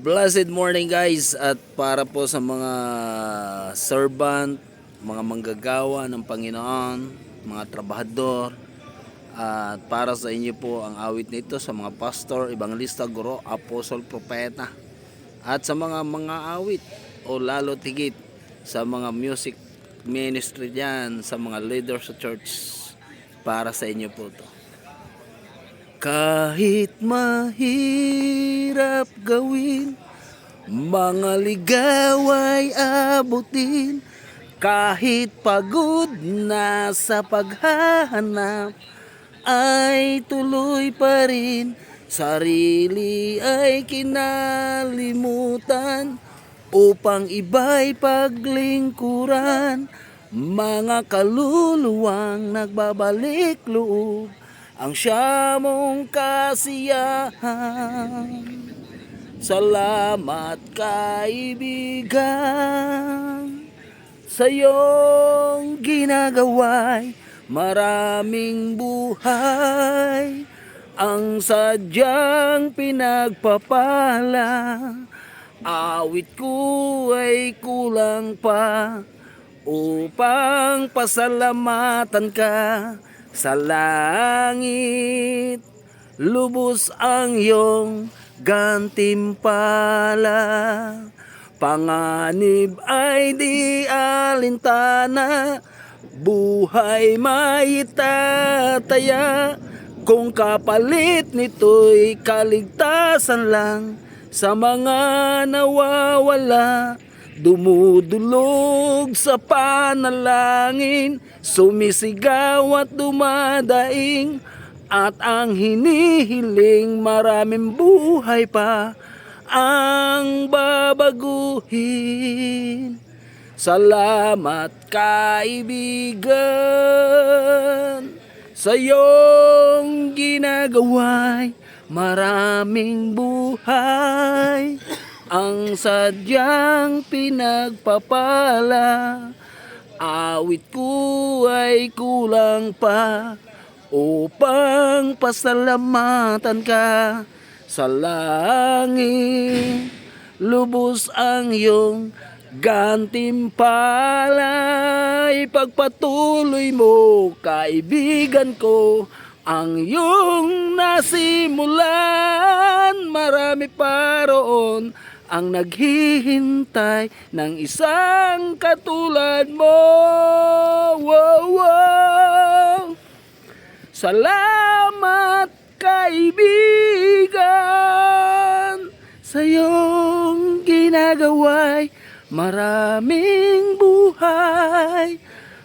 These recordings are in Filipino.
Blessed morning guys, at para po sa mga servant, mga manggagawa ng Panginoon, mga trabahador, at para sa inyo po ang awit nito sa mga pastor, ebangelista, guro, apostol, propeta, at sa mga awit o lalo tigit sa mga music ministry dyan, sa mga leaders sa church, para sa inyo po to. Kahit mahirap gawin, mga ligaw ay abutin, kahit pagod na sa paghahanap, ay tuloy pa rin. Sarili ay kinalimutan upang iba'y paglingkuran. Mga kaluluwang nagbabalik loob ang siyamong kasiyahan. Salamat kaibigan sa iyong ginagawa'y maraming buhay ang sadyang pinagpapala. Awit ko ay kulang pa upang pasalamatan ka. Sa langit lubos ang iyong gantimpala. Panganib ay di alintana, buhay maitataya, kung kapalit nito'y kaligtasan lang sa mga nawawala. Dumudulog sa panalangin, sumisigaw at dumadaing, at ang hinihiling maraming buhay pa ang babaguhin. Salamat kaibigan sa iyong ginagawa'y maraming buhay ang sadyang pinagpapala. Awit ko ay kulang pa upang pasalamatan ka. Sa langit lubos ang iyong gantimpala. Ipagpatuloy mo, kaibigan ko, ang iyong nasimulan. Marami pa roon ang naghihintay ng isang katulad mo. Wow, wow. Salamat kaibigan sa iyong ginagawa'y maraming buhay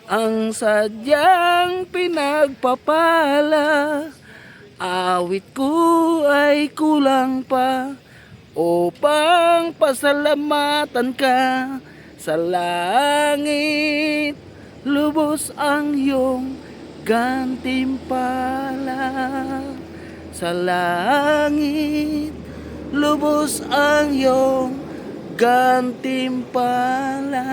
ang sadyang pinagpapala. Awit ko ay kulang pa upang pasalamatan ka. Sa langit lubos ang iyong gantimpala. Sa langit lubos ang iyong gantimpala.